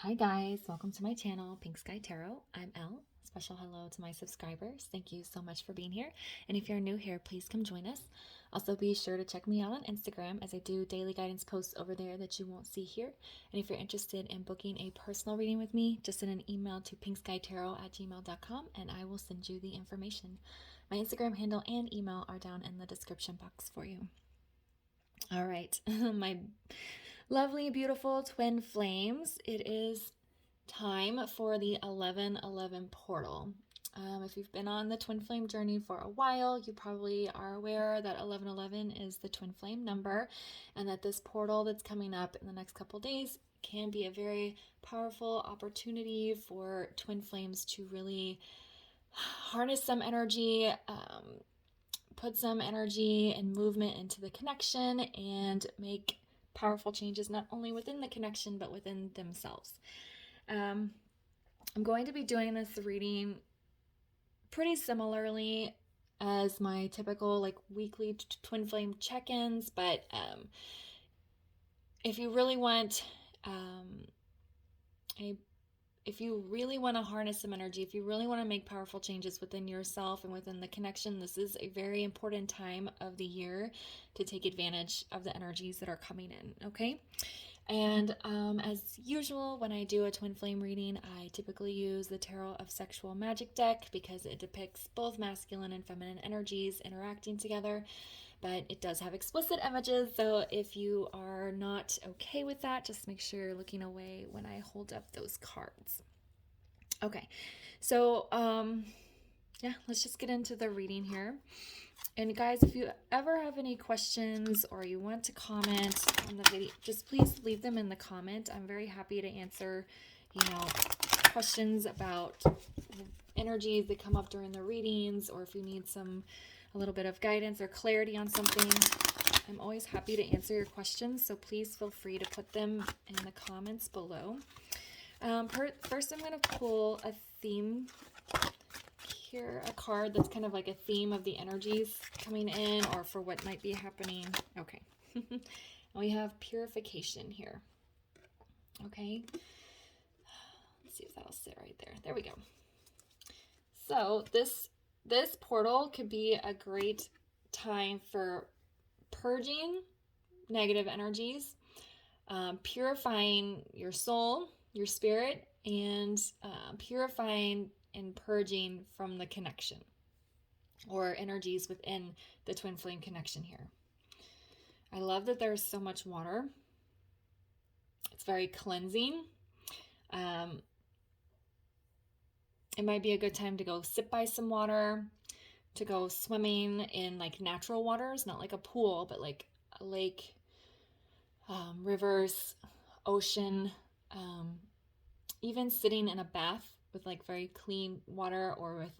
Hi guys, welcome to my channel, Pink Sky Tarot. I'm Elle. Special hello to my subscribers. Thank you so much for being here. And if you're new here, please come join us. Also be sure to check me out on Instagram as I do daily guidance posts over there that you won't see here. And if you're interested in booking a personal reading with me, just send an email to pinkskytarot@gmail.com and I will send you the information. My Instagram handle and email are down in the description box for you. All right, my lovely, beautiful twin flames. It is time for the 1111 portal. If you've been on the twin flame journey for a while, you probably are aware that 1111 is the twin flame number and that this portal that's coming up in the next couple days can be a very powerful opportunity for twin flames to really harness some energy, put some energy and movement into the connection and make powerful changes not only within the connection but within themselves. I'm going to be doing this reading pretty similarly as my typical weekly twin flame check-ins, but if you really want if you really want to harness some energy, if you really want to make powerful changes within yourself and within the connection, this is a very important time of the year to take advantage of the energies that are coming in, okay? And as usual, when I do a twin flame reading, I typically use the Tarot of Sexual Magic deck because it depicts both masculine and feminine energies interacting together. But it does have explicit images, so if you are not okay with that, just make sure you're looking away when I hold up those cards. Okay, so yeah, let's just get into the reading here. And guys, if you ever have any questions or you want to comment on the video, just please leave them in the comment. I'm very happy to answer, questions about energies that come up during the readings, or if you need a little bit of guidance or clarity on something. I'm always happy to answer your questions, so please feel free to put them in the comments below. First, I'm going to pull a theme here, a card that's kind of like a theme of the energies coming in or for what might be happening. Okay. We have Purification here. Okay. Let's see if that'll sit right there. There we go. So this portal could be a great time for purging negative energies, purifying your soul, your spirit, and purifying and purging from the connection or energies within the twin flame connection here. I love that there's so much water. It's very cleansing. It might be a good time to go sit by some water, to go swimming in natural waters, not like a pool, but like a lake, rivers, ocean, even sitting in a bath with very clean water, or with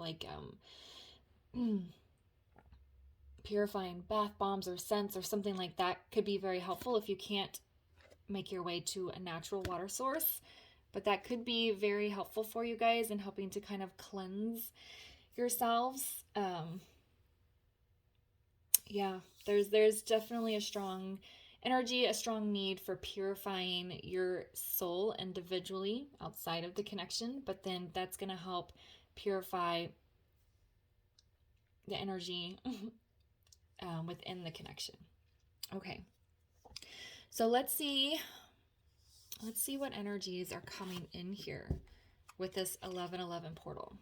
purifying bath bombs or scents or something like that could be very helpful if you can't make your way to a natural water source. But that could be very helpful for you guys in helping to kind of cleanse yourselves. Yeah, there's definitely a strong energy, a strong need for purifying your soul individually outside of the connection, but then that's going to help purify the energy within the connection. Okay, so let's see what energies are coming in here with this 1111 portal.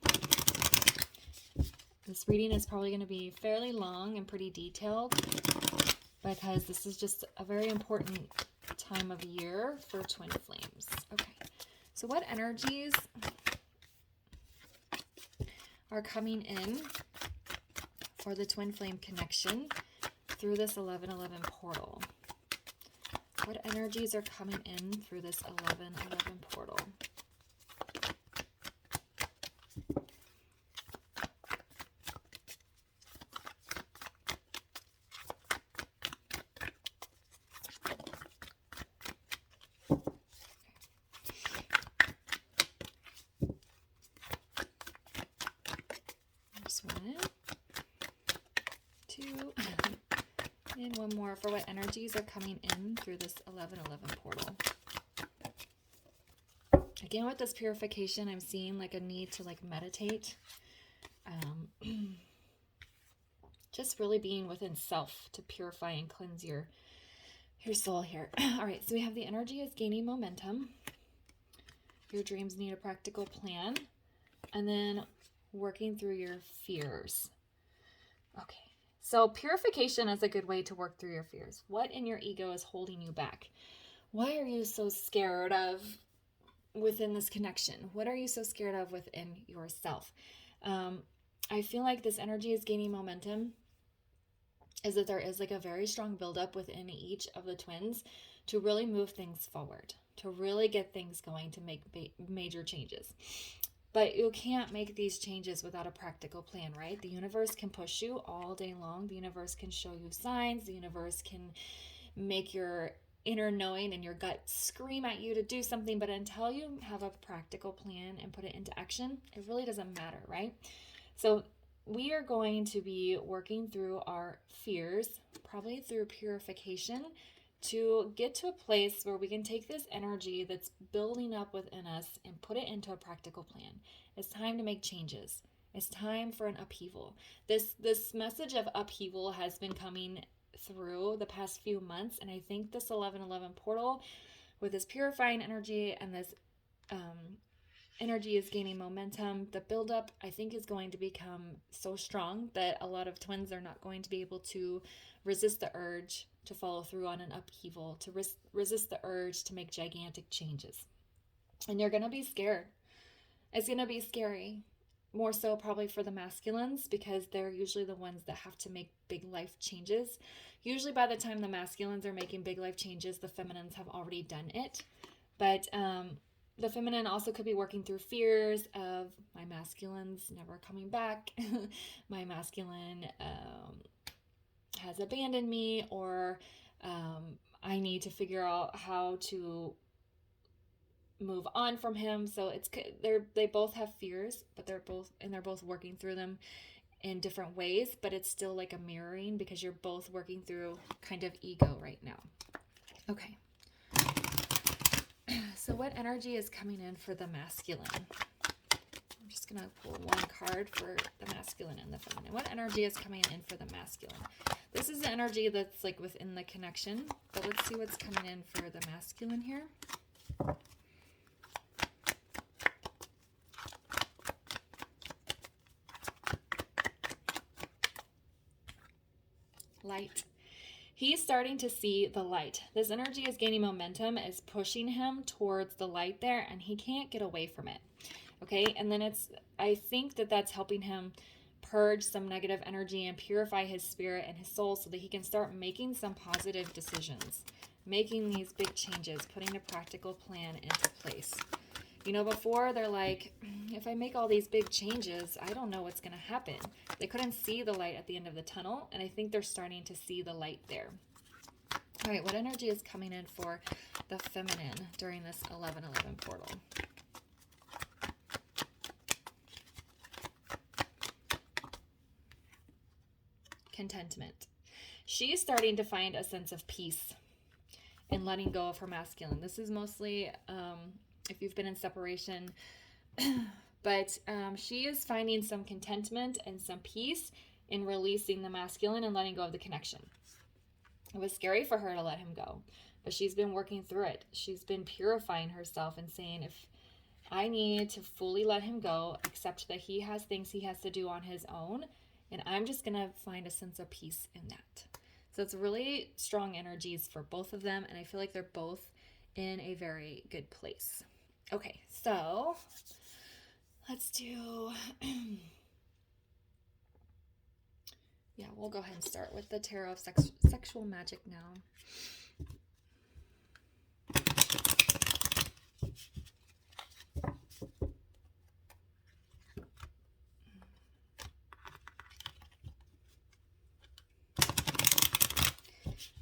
This reading is probably going to be fairly long and pretty detailed because this is just a very important time of year for twin flames. Okay, so what energies are coming in for the twin flame connection through this 1111 portal? What energies are coming in through this 1111 portal? Just 1, 2, and one more for what energies are coming in through this 1111 portal. Again, with this purification, I'm seeing like a need to like meditate. Just really being within self to purify and cleanse your soul here. All right, so we have the energy is gaining momentum. Your dreams need a practical plan. And then working through your fears. Okay, so purification is a good way to work through your fears. What in your ego is holding you back? Why are you so scared of within this connection? What are you so scared of within yourself? I feel like this energy is gaining momentum, is that there is like a very strong buildup within each of the twins to really move things forward, to really get things going, to make major changes. But you can't make these changes without a practical plan, right? The universe can push you all day long. The universe can show you signs. The universe can make your inner knowing and your gut scream at you to do something. But until you have a practical plan and put it into action, it really doesn't matter, right? So we are going to be working through our fears, probably through purification, to get to a place where we can take this energy that's building up within us and put it into a practical plan. It's time to make changes. It's time for an upheaval. This message of upheaval has been coming through the past few months, and I think this 1111 portal with this purifying energy and this energy is gaining momentum. The buildup, I think, is going to become so strong that a lot of twins are not going to be able to resist the urge to follow through on an upheaval, to resist the urge to make gigantic changes. And you're going to be scared. It's going to be scary. More so probably for the masculines, because they're usually the ones that have to make big life changes. Usually by the time the masculines are making big life changes, the feminines have already done it. But the feminine also could be working through fears of my masculine's never coming back. My masculine has abandoned me, or I need to figure out how to move on from him. So they both have fears, but they're both working through them in different ways, but it's still like a mirroring because you're both working through kind of ego right now. Okay. So what energy is coming in for the masculine? I'm just going to pull one card for the masculine and the feminine. What energy is coming in for the masculine? This is the energy that's like within the connection, but let's see what's coming in for the masculine here. Light. He's starting to see the light. This energy is gaining momentum, is pushing him towards the light there, and he can't get away from it. Okay, and then I think that's helping him purge some negative energy and purify his spirit and his soul so that he can start making some positive decisions, making these big changes, putting a practical plan into place. You know, before they're like, if I make all these big changes, I don't know what's going to happen. They couldn't see the light at the end of the tunnel, and I think they're starting to see the light there. All right, what energy is coming in for the feminine during this 1111 portal? Contentment. She's starting to find a sense of peace and letting go of her masculine. This is mostly if you've been in separation, but she is finding some contentment and some peace in releasing the masculine and letting go of the connection. It was scary for her to let him go, but she's been working through it. She's been purifying herself and saying, if I need to fully let him go, accept that he has things he has to do on his own, and I'm just going to find a sense of peace in that. So it's really strong energies for both of them, and I feel like they're both in a very good place. Okay, so let's do, yeah, we'll go ahead and start with the Tarot of Sexual Magic now.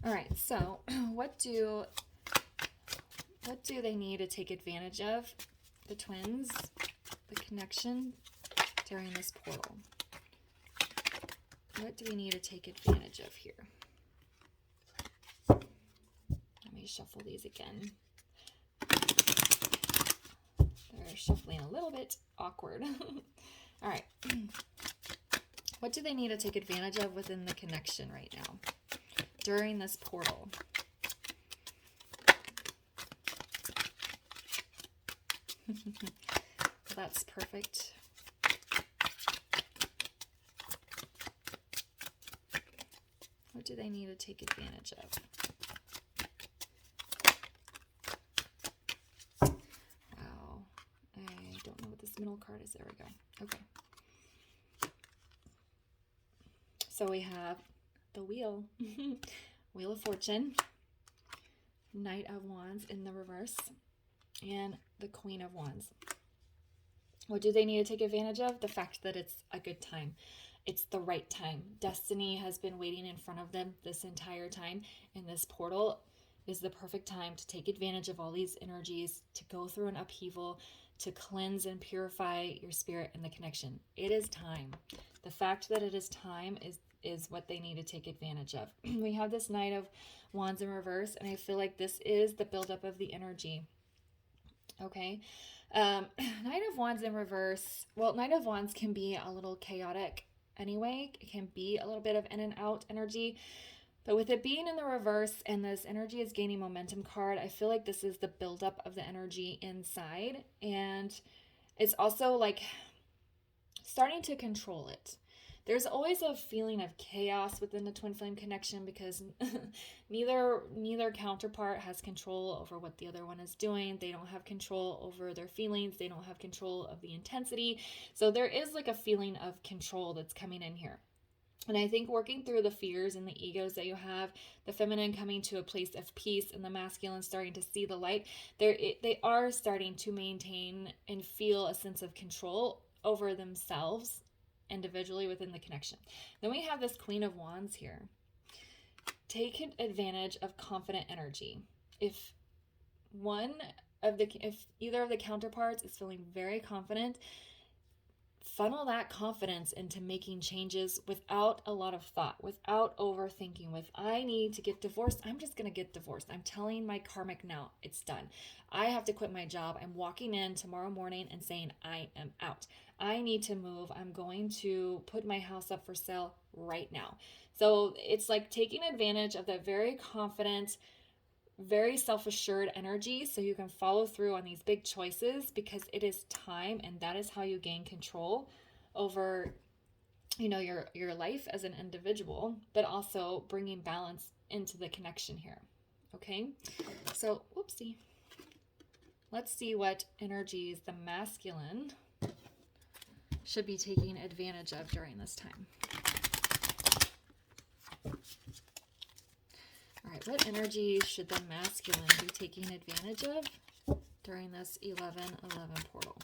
All right, so what do they need to take advantage of, the twins, the connection during this portal? What do we need to take advantage of here? Let me shuffle these again. They're shuffling a little bit awkward. All right. What do they need to take advantage of within the connection right now during this portal? That's perfect. What do they need to take advantage of? Wow. I don't know what this middle card is. There we go. Okay. So we have the Wheel. Wheel of Fortune. Knight of Wands in the reverse. And the Queen of Wands. What do they need to take advantage of? The fact that it's a good time. It's the right time. Destiny has been waiting in front of them this entire time, and this portal is the perfect time to take advantage of all these energies, to go through an upheaval, to cleanse and purify your spirit and the connection. It is time. The fact that it is time is what they need to take advantage of. We have this Knight of Wands in reverse, and I feel like this is the buildup of the energy. Okay. Knight of Wands in reverse. Well, Knight of Wands can be a little chaotic anyway. It can be a little bit of in and out energy, but with it being in the reverse and this energy is gaining momentum card, I feel like this is the buildup of the energy inside, and it's also like starting to control it. There's always a feeling of chaos within the twin flame connection because neither counterpart has control over what the other one is doing. They don't have control over their feelings. They don't have control of the intensity. So there is like a feeling of control that's coming in here. And I think working through the fears and the egos that you have, the feminine coming to a place of peace and the masculine starting to see the light, they are starting to maintain and feel a sense of control over themselves individually within the connection. Then we have this Queen of Wands here. Take advantage of confident energy. If either of the counterparts is feeling very confident, funnel that confidence into making changes without a lot of thought, without overthinking. With I need to get divorced, I'm just going to get divorced. I'm telling my karmic now, it's done. I have to quit my job. I'm walking in tomorrow morning and saying I am out. I need to move. I'm going to put my house up for sale right now. So it's like taking advantage of that very confident, very self-assured energy so you can follow through on these big choices because it is time, and that is how you gain control over your life as an individual, but also bringing balance into the connection here. Okay, so whoopsie, let's see what energies the masculine should be taking advantage of during this time. All right, what energy should the masculine be taking advantage of during this 11-11 portal?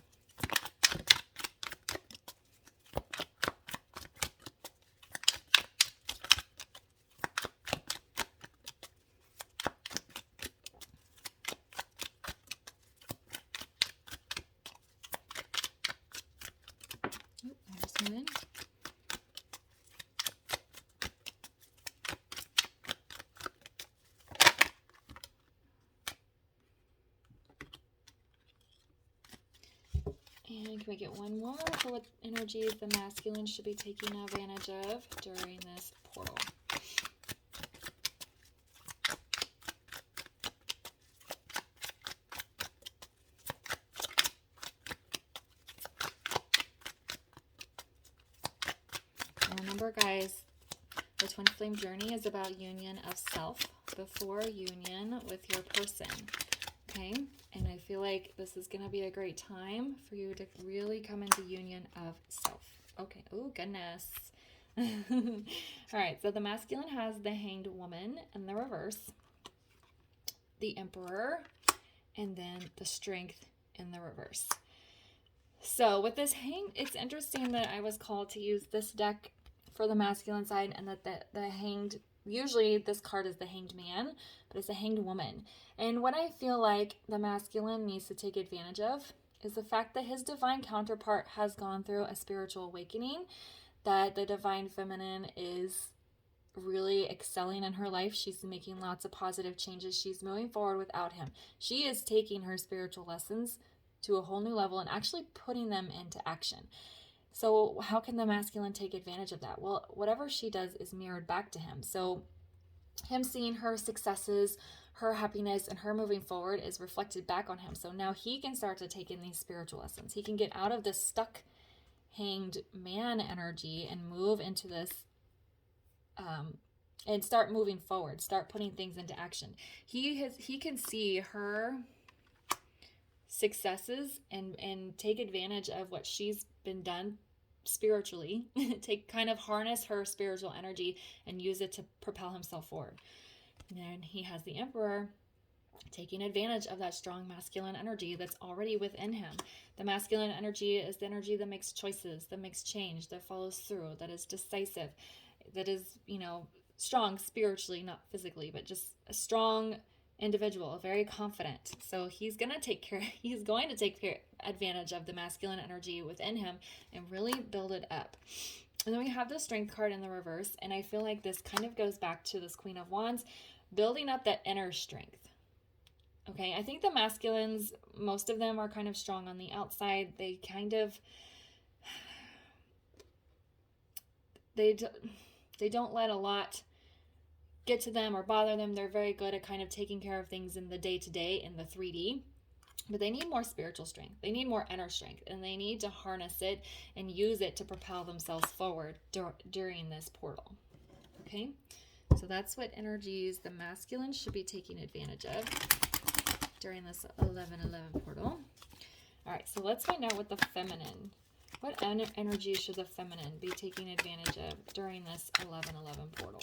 Oh, there's one. And can we get one more for what energies the masculine should be taking advantage of during this portal? And remember, guys, the twin flame journey is about union of self before union with your person. Okay, and I feel like this is going to be a great time for you to really come into union of self. Okay, oh goodness. All right, so the masculine has the Hanged Woman in the reverse, the Emperor, and then the Strength in the reverse. So with this it's interesting that I was called to use this deck for the masculine side, and that the Hanged, usually this card is the Hanged Man, but it's a Hanged Woman. And what I feel like the masculine needs to take advantage of is the fact that his divine counterpart has gone through a spiritual awakening, that the divine feminine is really excelling in her life. She's making lots of positive changes. She's moving forward without him. She is taking her spiritual lessons to a whole new level and actually putting them into action. So how can the masculine take advantage of that? Well, whatever she does is mirrored back to him. So him seeing her successes, her happiness, and her moving forward is reflected back on him. So now he can start to take in these spiritual lessons. He can get out of this stuck, hanged man energy and move into this, and start moving forward, start putting things into action. He can see her successes and take advantage of what she's been done spiritually, kind of harness her spiritual energy and use it to propel himself forward. And then he has the Emperor taking advantage of that strong masculine energy that's already within him. The masculine energy is the energy that makes choices, that makes change, that follows through, that is decisive, that is, strong spiritually, not physically, but just a strong individual, very confident. So he's going to take advantage of the masculine energy within him and really build it up. And then we have the Strength card in the reverse, and I feel like this kind of goes back to this Queen of Wands, building up that inner strength. Okay, I think the masculines, most of them are kind of strong on the outside. They kind of, they don't let a lot get to them or bother them. They're very good at kind of taking care of things in the day-to-day, in the 3D. But they need more spiritual strength. They need more inner strength, and they need to harness it and use it to propel themselves forward during this portal. Okay, so that's what energies the masculine should be taking advantage of during this 11-11 portal. All right, so let's find out what the feminine, what energy should the feminine be taking advantage of during this 11-11 portal?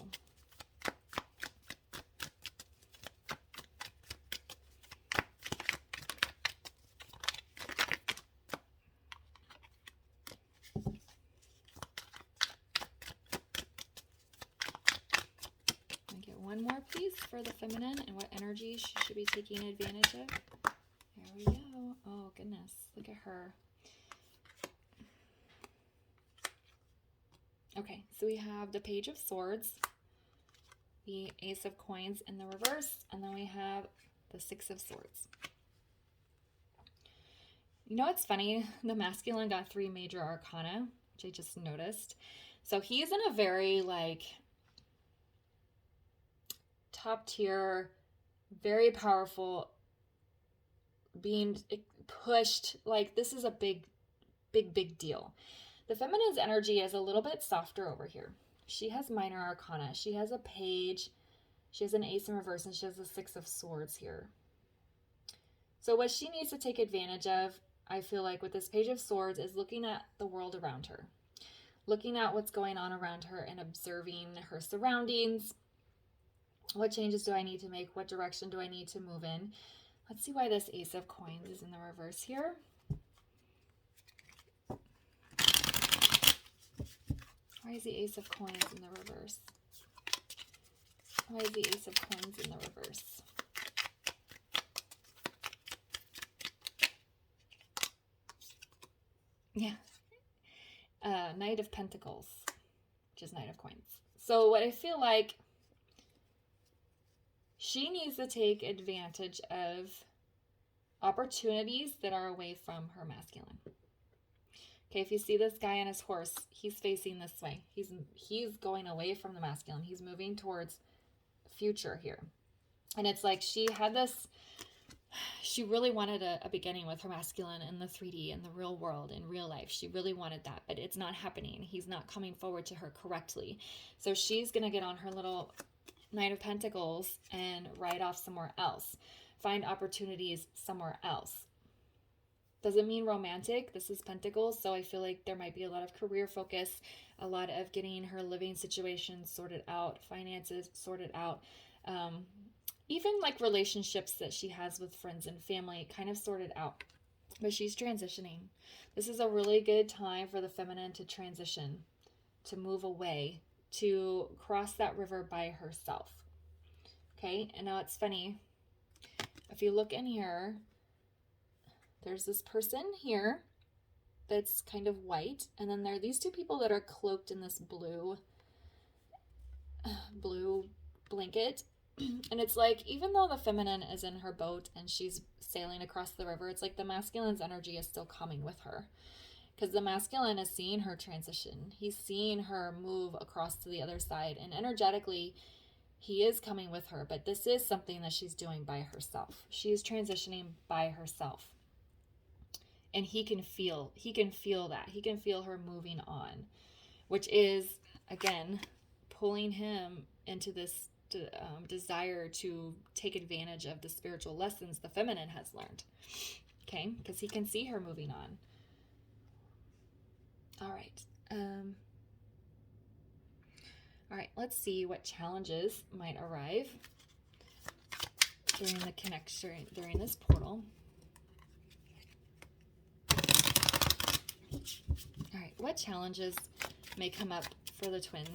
One more, please, for the feminine and what energy she should be taking advantage of. There we go. Oh, goodness. Look at her. Okay, so we have the Page of Swords, the Ace of Coins in the reverse, and then we have the Six of Swords. You know what's funny? The masculine got 3 major arcana, which I just noticed. So he's in a very, top tier, very powerful, being pushed, this is a big deal. The feminine's energy is a little bit softer over here. She has minor arcana, she has a page, she has an ace in reverse, and she has a 6 of swords here. So what she needs to take advantage of, I feel like, with this Page of Swords is looking at the world around her, looking at what's going on around her and observing her surroundings. What changes do I need to make? What direction do I need to move in? Let's see why this Ace of Coins is in the reverse here. Why is the Ace of Coins in the reverse? Why is the Ace of Coins in the reverse? Yeah. Knight of Pentacles, which is Knight of Coins. So what I feel like, she needs to take advantage of opportunities that are away from her masculine. Okay, if you see this guy on his horse, he's facing this way. He's going away from the masculine. He's moving towards future here. And it's like she really wanted a beginning with her masculine in the 3D, in the real world, in real life. She really wanted that, but it's not happening. He's not coming forward to her correctly. So she's going to get on her little Knight of Pentacles and ride off somewhere else. Find opportunities somewhere else. Doesn't mean romantic. This is Pentacles, so I feel like there might be a lot of career focus, a lot of getting her living situation sorted out, finances sorted out, even relationships that she has with friends and family kind of sorted out. But she's transitioning. This is a really good time for the feminine to transition, to move away, to cross that river by herself. Okay, and now it's funny. If you look in here, there's this person here that's kind of white, and then there are these 2 people that are cloaked in this blue blanket. And it's like, even though the feminine is in her boat and she's sailing across the river, it's like the masculine's energy is still coming with her. Because the masculine is seeing her transition. He's seeing her move across to the other side. And energetically, he is coming with her. But this is something that she's doing by herself. She is transitioning by herself. And he can feel that. He can feel her moving on. Which is, again, pulling him into this desire to take advantage of the spiritual lessons the feminine has learned. Okay? Because he can see her moving on. All right. All right, let's see what challenges might arrive during the connection, during this portal. All right, what challenges may come up for the twin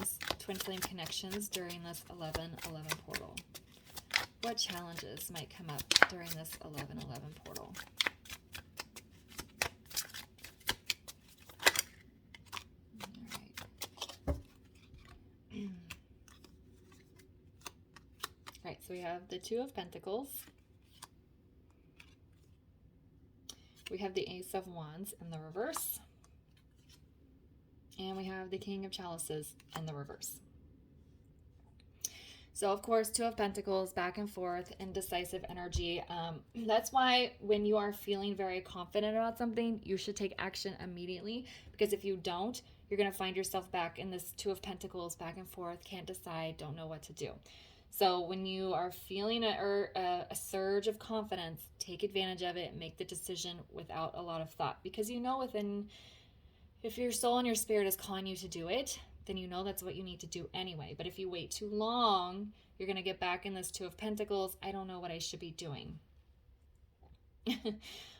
flame connections during this 11/11 portal? What challenges might come up during this 11/11 portal? Right, so we have the Two of Pentacles. We have the Ace of Wands in the reverse. And we have the King of Chalices in the reverse. So, of course, Two of Pentacles, back and forth, indecisive energy. That's why when you are feeling very confident about something, you should take action immediately. Because if you don't, you're going to find yourself back in this Two of Pentacles, back and forth, can't decide, don't know what to do. So when you are feeling a surge of confidence, take advantage of it, make the decision without a lot of thought. Because you know if your soul and your spirit is calling you to do it, then you know that's what you need to do anyway. But if you wait too long, you're going to get back in this Two of Pentacles. I don't know what I should be doing.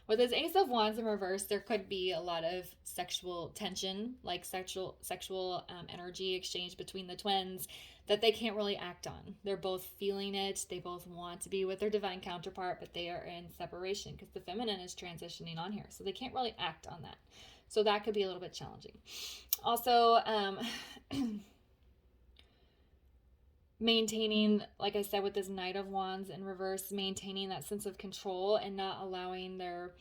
With this Ace of Wands in reverse, there could be a lot of sexual tension, like sexual energy exchange between the twins that they can't really act on. They're both feeling it. They both want to be with their divine counterpart, but they are in separation because the feminine is transitioning on here. So they can't really act on that. So that could be a little bit challenging. Also, maintaining, like I said, with this Knight of Wands in reverse, maintaining that sense of control and not allowing their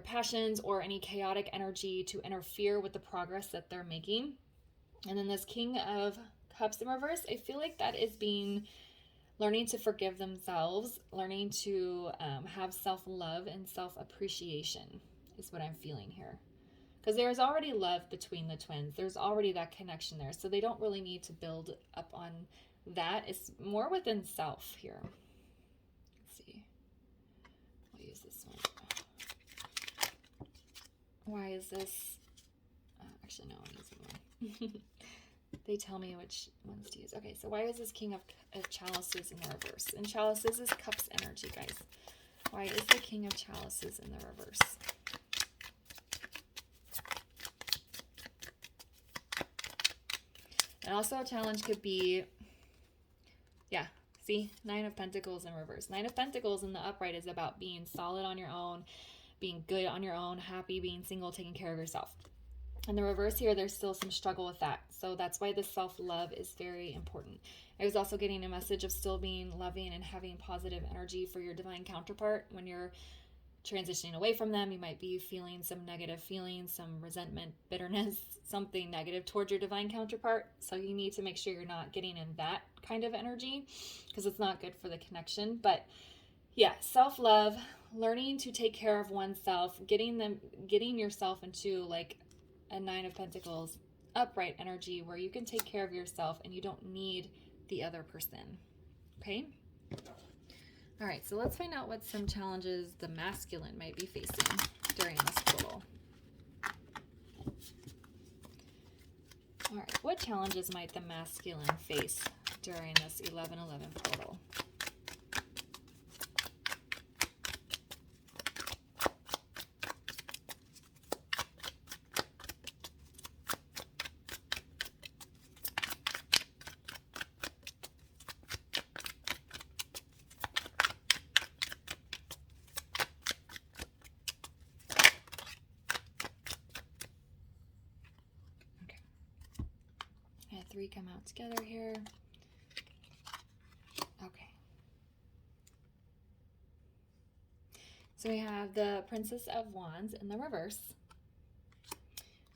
passions or any chaotic energy to interfere with the progress that they're making. And then this King of Cups in reverse, I feel like that is learning to forgive themselves, learning to have self-love and self-appreciation is what I'm feeling here. Because there's already love between the twins. There's already that connection there. So they don't really need to build up on that. It's more within self here. Let's see. I'll use this one. Why is this? Actually, no, I'm using one. They tell me which ones to use. Okay, so why is this King of Chalices in the reverse? And Chalices is Cups energy, guys. Why is the King of Chalices in the reverse? And also a challenge could be, yeah, see, Nine of Pentacles in reverse. Nine of Pentacles in the upright is about being solid on your own, being good on your own, happy, being single, taking care of yourself. In the reverse here, there's still some struggle with that. So that's why the self-love is very important. I was also getting a message of still being loving and having positive energy for your divine counterpart. When you're transitioning away from them, you might be feeling some negative feelings, some resentment, bitterness, something negative towards your divine counterpart. So you need to make sure you're not getting in that kind of energy because it's not good for the connection. But yeah, self-love, learning to take care of oneself, getting yourself into like a Nine of Pentacles upright energy where you can take care of yourself and you don't need the other person. Okay? All right, so let's find out what some challenges the masculine might be facing during this portal. All right, what challenges might the masculine face during this 11/11 portal? Three come out together here. Okay. So we have the Princess of Wands in the reverse.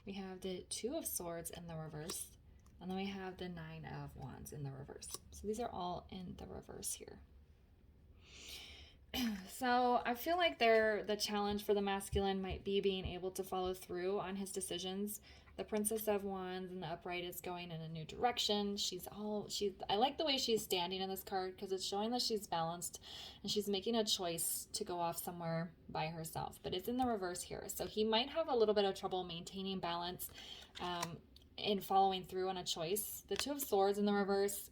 We have the Two of Swords in the reverse. And then we have the Nine of Wands in the reverse. So these are all in the reverse here. So I feel like the challenge for the masculine might be being able to follow through on his decisions. The Princess of Wands in the upright is going in a new direction. I like the way she's standing in this card because it's showing that she's balanced and she's making a choice to go off somewhere by herself. But it's in the reverse here. So he might have a little bit of trouble maintaining balance in following through on a choice. The Two of Swords in the reverse,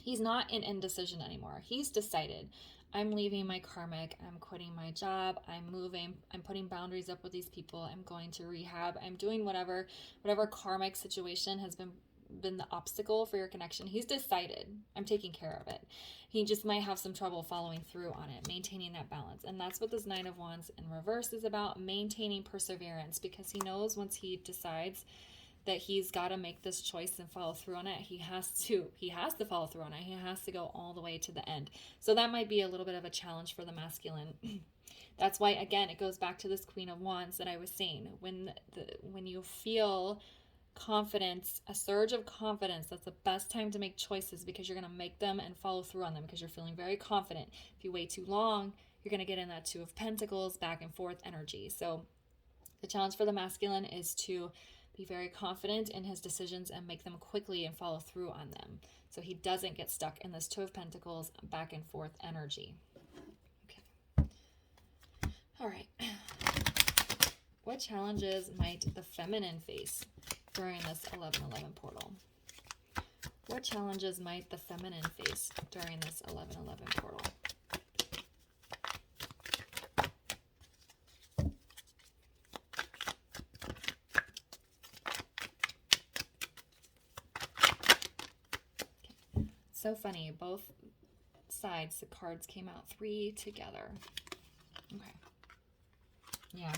he's not in indecision anymore. He's decided. I'm leaving my karmic, I'm quitting my job, I'm moving, I'm putting boundaries up with these people, I'm going to rehab, I'm doing whatever karmic situation has been the obstacle for your connection. He's decided, I'm taking care of it. He just might have some trouble following through on it, maintaining that balance. And that's what this Nine of Wands in reverse is about, maintaining perseverance, because he knows once he decides that he's got to make this choice and follow through on it, he has to follow through on it. He has to go all the way to the end. So that might be a little bit of a challenge for the masculine. That's why, again, it goes back to this Queen of Wands that I was saying. When you feel confidence, a surge of confidence, that's the best time to make choices, because you're going to make them and follow through on them because you're feeling very confident. If you wait too long, you're going to get in that Two of Pentacles back and forth energy. So the challenge for the masculine is to be very confident in his decisions and make them quickly and follow through on them, so he doesn't get stuck in this Two of Pentacles back and forth energy. Okay. All right. What challenges might the feminine face during this 11/11 portal? What challenges might the feminine face during this 11/11 portal? So funny, both sides, the cards came out 3 together. Okay. Yeah.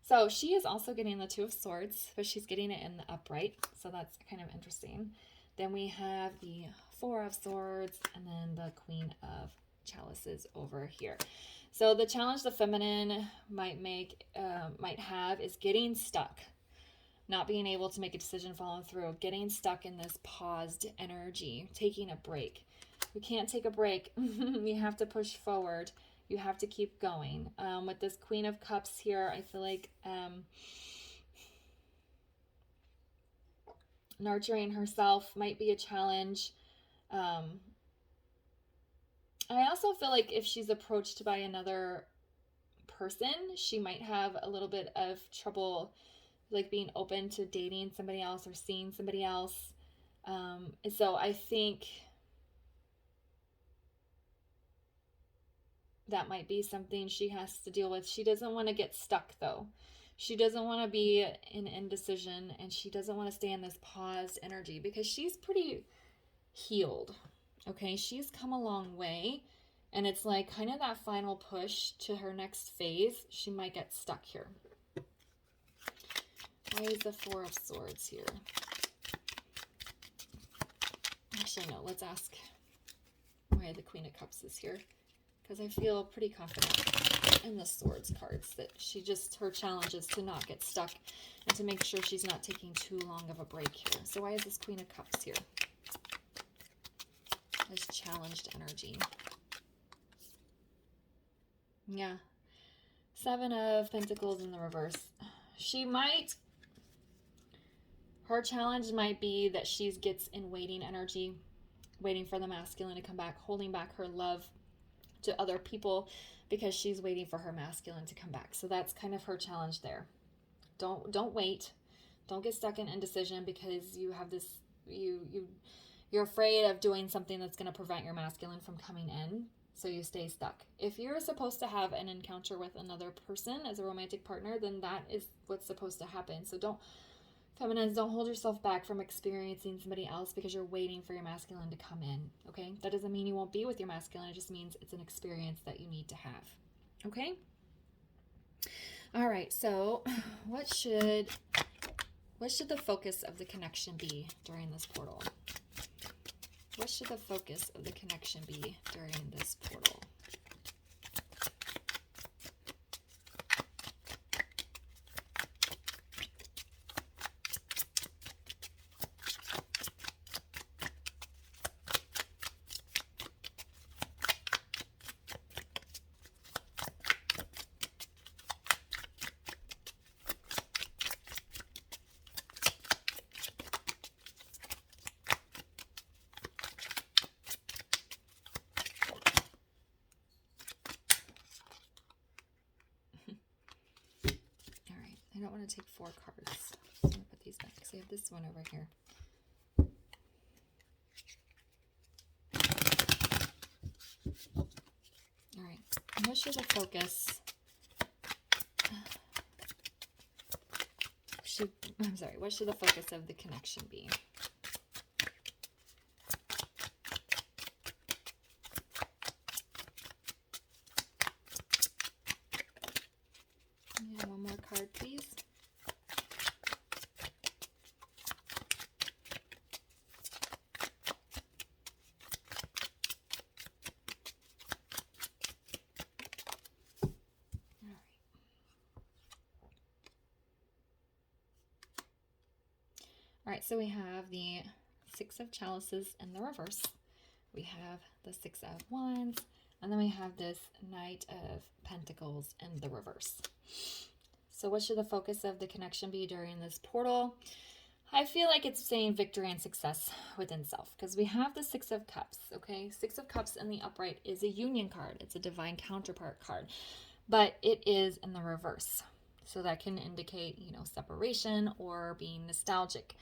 So she is also getting the Two of Swords, but she's getting it in the upright. So that's kind of interesting. Then we have the Four of Swords and then the Queen of Chalices over here. So the challenge the feminine might have is getting stuck. Not being able to make a decision, following through, getting stuck in this paused energy, taking a break. We can't take a break. We have to push forward. You have to keep going. With this Queen of Cups here, I feel like nurturing herself might be a challenge. I also feel like if she's approached by another person, she might have a little bit of trouble like being open to dating somebody else or seeing somebody else. So I think that might be something she has to deal with. She doesn't want to get stuck though. She doesn't want to be in indecision, and she doesn't want to stay in this paused energy because she's pretty healed. Okay, she's come a long way, and it's like kind of that final push to her next phase. She might get stuck here. Why is the Four of Swords here? Actually, no, let's ask why the Queen of Cups is here, because I feel pretty confident in the Swords cards that her challenge is to not get stuck and to make sure she's not taking too long of a break here. So why is this Queen of Cups here? This challenged energy. Yeah. Seven of Pentacles in the reverse. Her challenge might be that she gets in waiting energy, waiting for the masculine to come back, holding back her love to other people because she's waiting for her masculine to come back. So that's kind of her challenge there. Don't wait. Don't get stuck in indecision because you have this, you're afraid of doing something that's going to prevent your masculine from coming in. So you stay stuck. If you're supposed to have an encounter with another person as a romantic partner, then that is what's supposed to happen. So feminines, don't hold yourself back from experiencing somebody else because you're waiting for your masculine to come in, okay? That doesn't mean you won't be with your masculine. It just means it's an experience that you need to have, okay? All right, so what should the focus of the connection be during this portal? What should the focus of the connection be during this portal? don't want to take 4 cards. I'm going to put these back because I have this one over here. All right. What should the focus... what should the focus of the connection be? Yeah, one more card, please. All right, so we have the 6 of Chalices in the reverse. We have the 6 of Wands, and then we have this Knight of Pentacles in the reverse. So what should the focus of the connection be during this portal? I feel like it's saying victory and success within self, because we have the 6 of Cups, okay? 6 of Cups in the upright is a union card. It's a divine counterpart card, but it is in the reverse. So that can indicate, you know, separation or being nostalgic.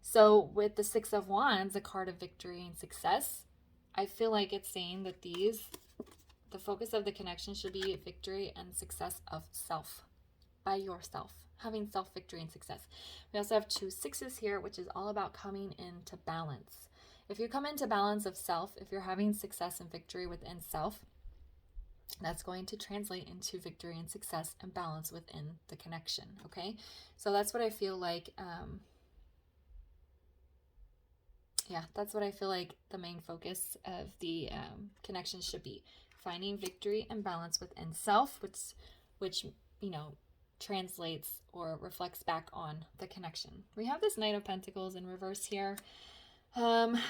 So with the 6 of Wands, a card of victory and success, I feel like it's saying that the focus of the connection should be victory and success of self, by yourself, having self victory and success. We also have 2 6s here, which is all about coming into balance. If you come into balance of self, if you're having success and victory within self, that's going to translate into victory and success and balance within the connection, okay? So that's what I feel like, that's what I feel like the main focus of the connection should be. Finding victory and balance within self, which you know, translates or reflects back on the connection. We have this Knight of Pentacles in reverse here. I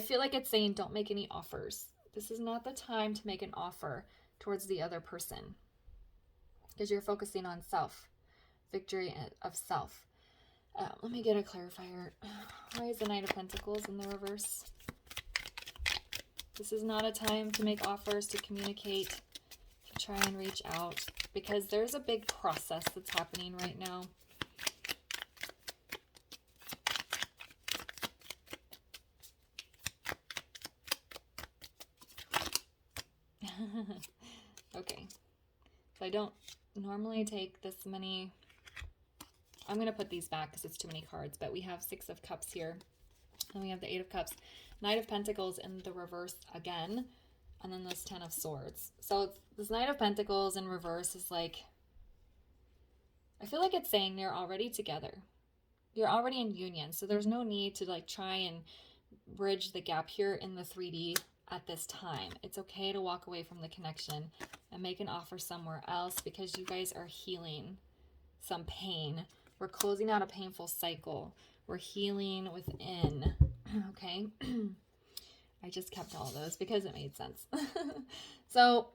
feel like it's saying don't make any offers. This is not the time to make an offer towards the other person, because you're focusing on self, victory of self. Let me get a clarifier. Why is the Knight of Pentacles in the reverse? This is not a time to make offers, to communicate, to try and reach out, because there's a big process that's happening right now. Okay, so I don't normally take this many. I'm going to put these back because it's too many cards, but we have 6 of Cups here, and we have the 8 of Cups, Knight of Pentacles in the reverse again, and then this 10 of Swords. So this Knight of Pentacles in reverse is like, I feel like it's saying you're already together. You're already in union, so there's no need to like try and bridge the gap here in the 3D at this time. It's okay to walk away from the connection and make an offer somewhere else, because you guys are healing some pain. We're closing out a painful cycle. We're healing within, okay? I just kept all of those because it made sense. So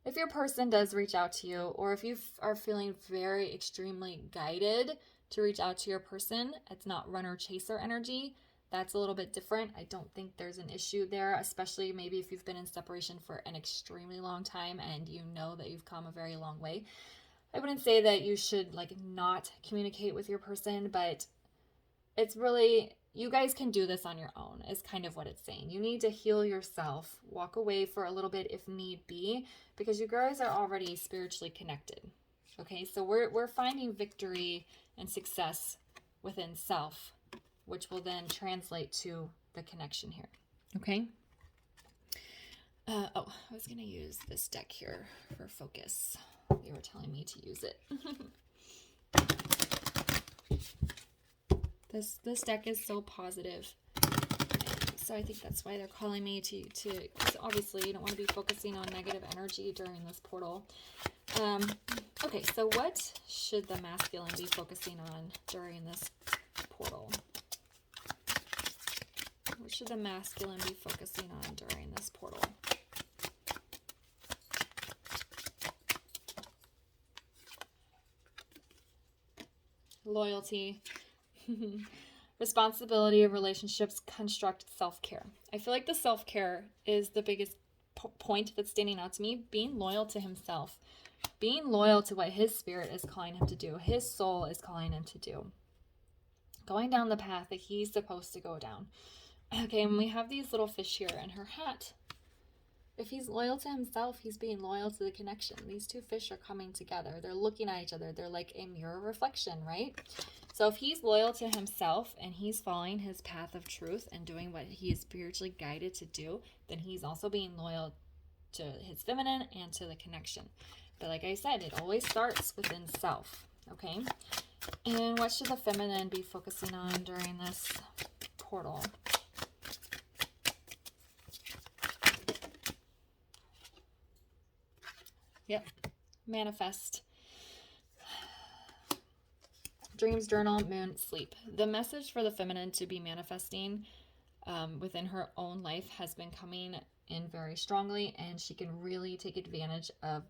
if your person does reach out to you, or if you are feeling very extremely guided to reach out to your person, it's not runner chaser energy. That's a little bit different. I don't think there's an issue there, especially maybe if you've been in separation for an extremely long time and you know that you've come a very long way. I wouldn't say that you should like not communicate with your person, but it's really, you guys can do this on your own is kind of what it's saying. You need to heal yourself, walk away for a little bit if need be, because you guys are already spiritually connected. Okay, so we're finding victory and success within self, which will then translate to the connection here. Okay. I was going to use this deck here for focus. They were telling me to use it. This deck is so positive. So I think that's why they're calling me to because obviously you don't want to be focusing on negative energy during this portal. Okay, so what should the masculine be focusing on during this portal? What should the masculine be focusing on during this portal? Loyalty. Responsibility of relationships, construct self-care. I feel like the self-care is the biggest point that's standing out to me. Being loyal to himself, Being loyal to what his spirit is calling him to do, his soul is calling him to do. Going down the path that he's supposed to go down. Okay, and we have these little fish here in her hat. If he's loyal to himself, he's being loyal to the connection. These two fish are coming together. They're looking at each other. They're like a mirror reflection, right? So if he's loyal to himself and he's following his path of truth and doing what he is spiritually guided to do, then he's also being loyal to his feminine and to the connection. But like I said, it always starts within self, okay? And what should the feminine be focusing on during this portal? Yep. Manifest. Dreams, journal, moon, sleep. The message for the feminine to be manifesting within her own life has been coming in very strongly, and she can really take advantage of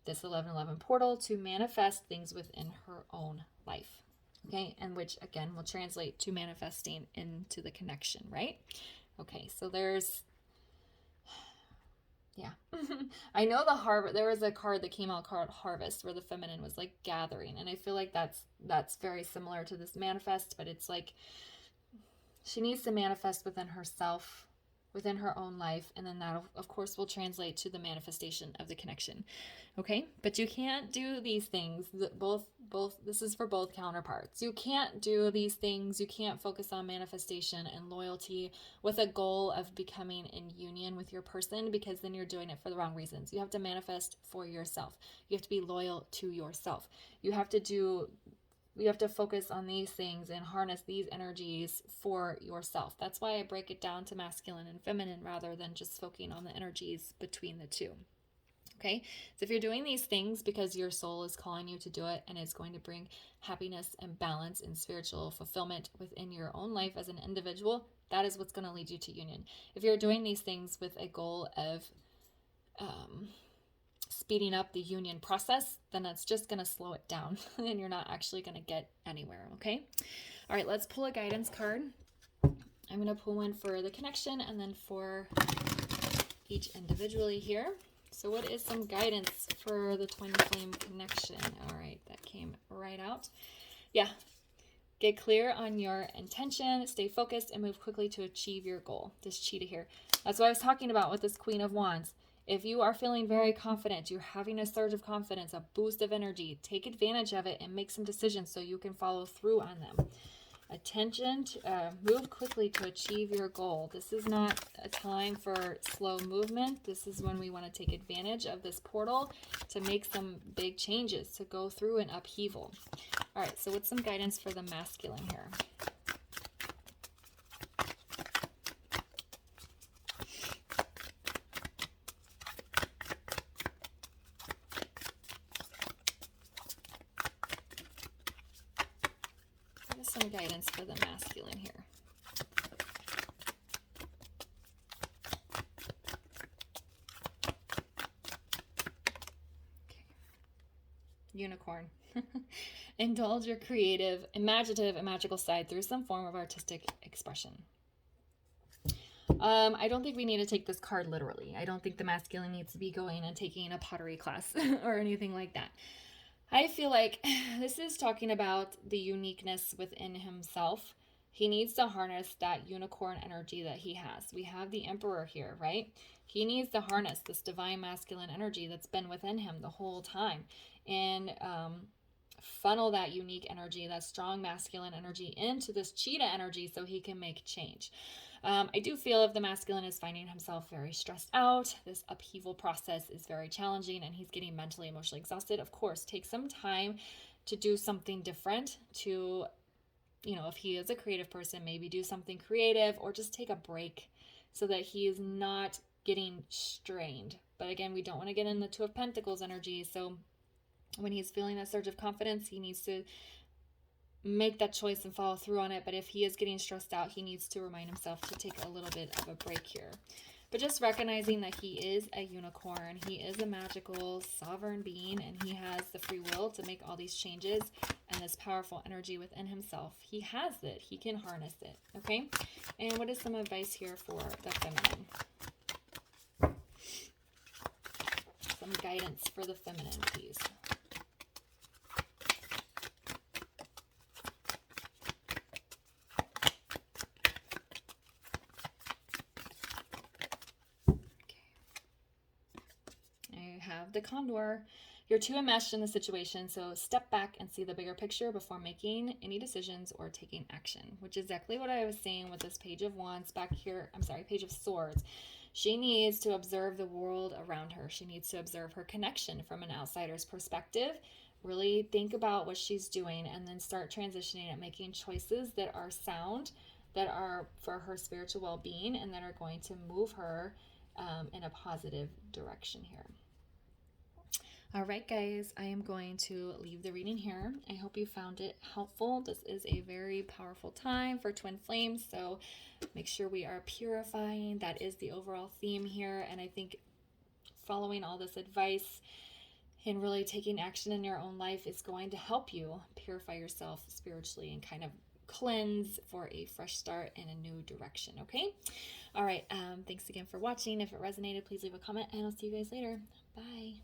this 1111 portal to manifest things within her own life. Okay, and which again will translate to manifesting into the connection, right? Okay, so there's yeah. I know there was a card that came out called Harvest where the feminine was like gathering. And I feel like that's very similar to this manifest, but it's like she needs to manifest within herself, within her own life. And then that of course will translate to the manifestation of the connection. Okay. But you can't do these things this is for both counterparts. You can't do these things. You can't focus on manifestation and loyalty with a goal of becoming in union with your person, because then you're doing it for the wrong reasons. You have to manifest for yourself. You have to be loyal to yourself. You have to focus on these things and harness these energies for yourself. That's why I break it down to masculine and feminine rather than just focusing on the energies between the two. Okay, so if you're doing these things because your soul is calling you to do it and it's going to bring happiness and balance and spiritual fulfillment within your own life as an individual, that is what's going to lead you to union. If you're doing these things with a goal of speeding up the union process, then that's just going to slow it down and you're not actually going to get anywhere. Okay, all right, let's pull a guidance card. I'm going to pull one for the connection and then for each individually here. So what is some guidance for the twin flame connection? All right, that came right out. Yeah, get clear on your intention, stay focused, and move quickly to achieve your goal. This cheetah here. That's what I was talking about with this Queen of Wands. If you are feeling very confident, you're having a surge of confidence, a boost of energy, take advantage of it and make some decisions so you can follow through on them. Attention, move quickly to achieve your goal. This is not a time for slow movement. This is when we want to take advantage of this portal to make some big changes, to go through an upheaval. All right, so what's some guidance for the masculine here? Some guidance for the masculine here. Okay. Unicorn. Indulge your creative, imaginative, and magical side through some form of artistic expression. I don't think we need to take this card literally. I don't think the masculine needs to be going and taking a pottery class or anything like that. I feel like this is talking about the uniqueness within himself. He needs to harness that unicorn energy that he has. We have the Emperor here, right? He needs to harness this divine masculine energy that's been within him the whole time and funnel that unique energy, that strong masculine energy into this cheetah energy so he can make change. I do feel if the masculine is finding himself very stressed out, this upheaval process is very challenging and he's getting mentally, emotionally exhausted. Of course, take some time to do something different to, if he is a creative person, maybe do something creative or just take a break so that he is not getting strained. But again, we don't want to get in the Two of Pentacles energy. So when he's feeling that surge of confidence, he needs to make that choice and follow through on it. But if he is getting stressed out, he needs to remind himself to take a little bit of a break here. But just recognizing that he is a unicorn, he is a magical sovereign being, and he has the free will to make all these changes and this powerful energy within himself. He has it. He can harness it. Okay? And what is some advice here for the feminine? some guidance for the feminine, please. I have the Condor. You're too enmeshed in the situation, so step back and see the bigger picture before making any decisions or taking action, which is exactly what I was saying with this Page of Wands back here. I'm sorry, Page of Swords. She needs to observe the world around her. She needs to observe her connection from an outsider's perspective. Really think about what she's doing and then start transitioning and making choices that are sound, that are for her spiritual well-being, and that are going to move her in a positive direction here. All right, guys, I am going to leave the reading here. I hope you found it helpful. This is a very powerful time for twin flames, so make sure we are purifying. That is the overall theme here, and I think following all this advice and really taking action in your own life is going to help you purify yourself spiritually and kind of cleanse for a fresh start in a new direction, okay? All right, thanks again for watching. If it resonated, please leave a comment, and I'll see you guys later. Bye.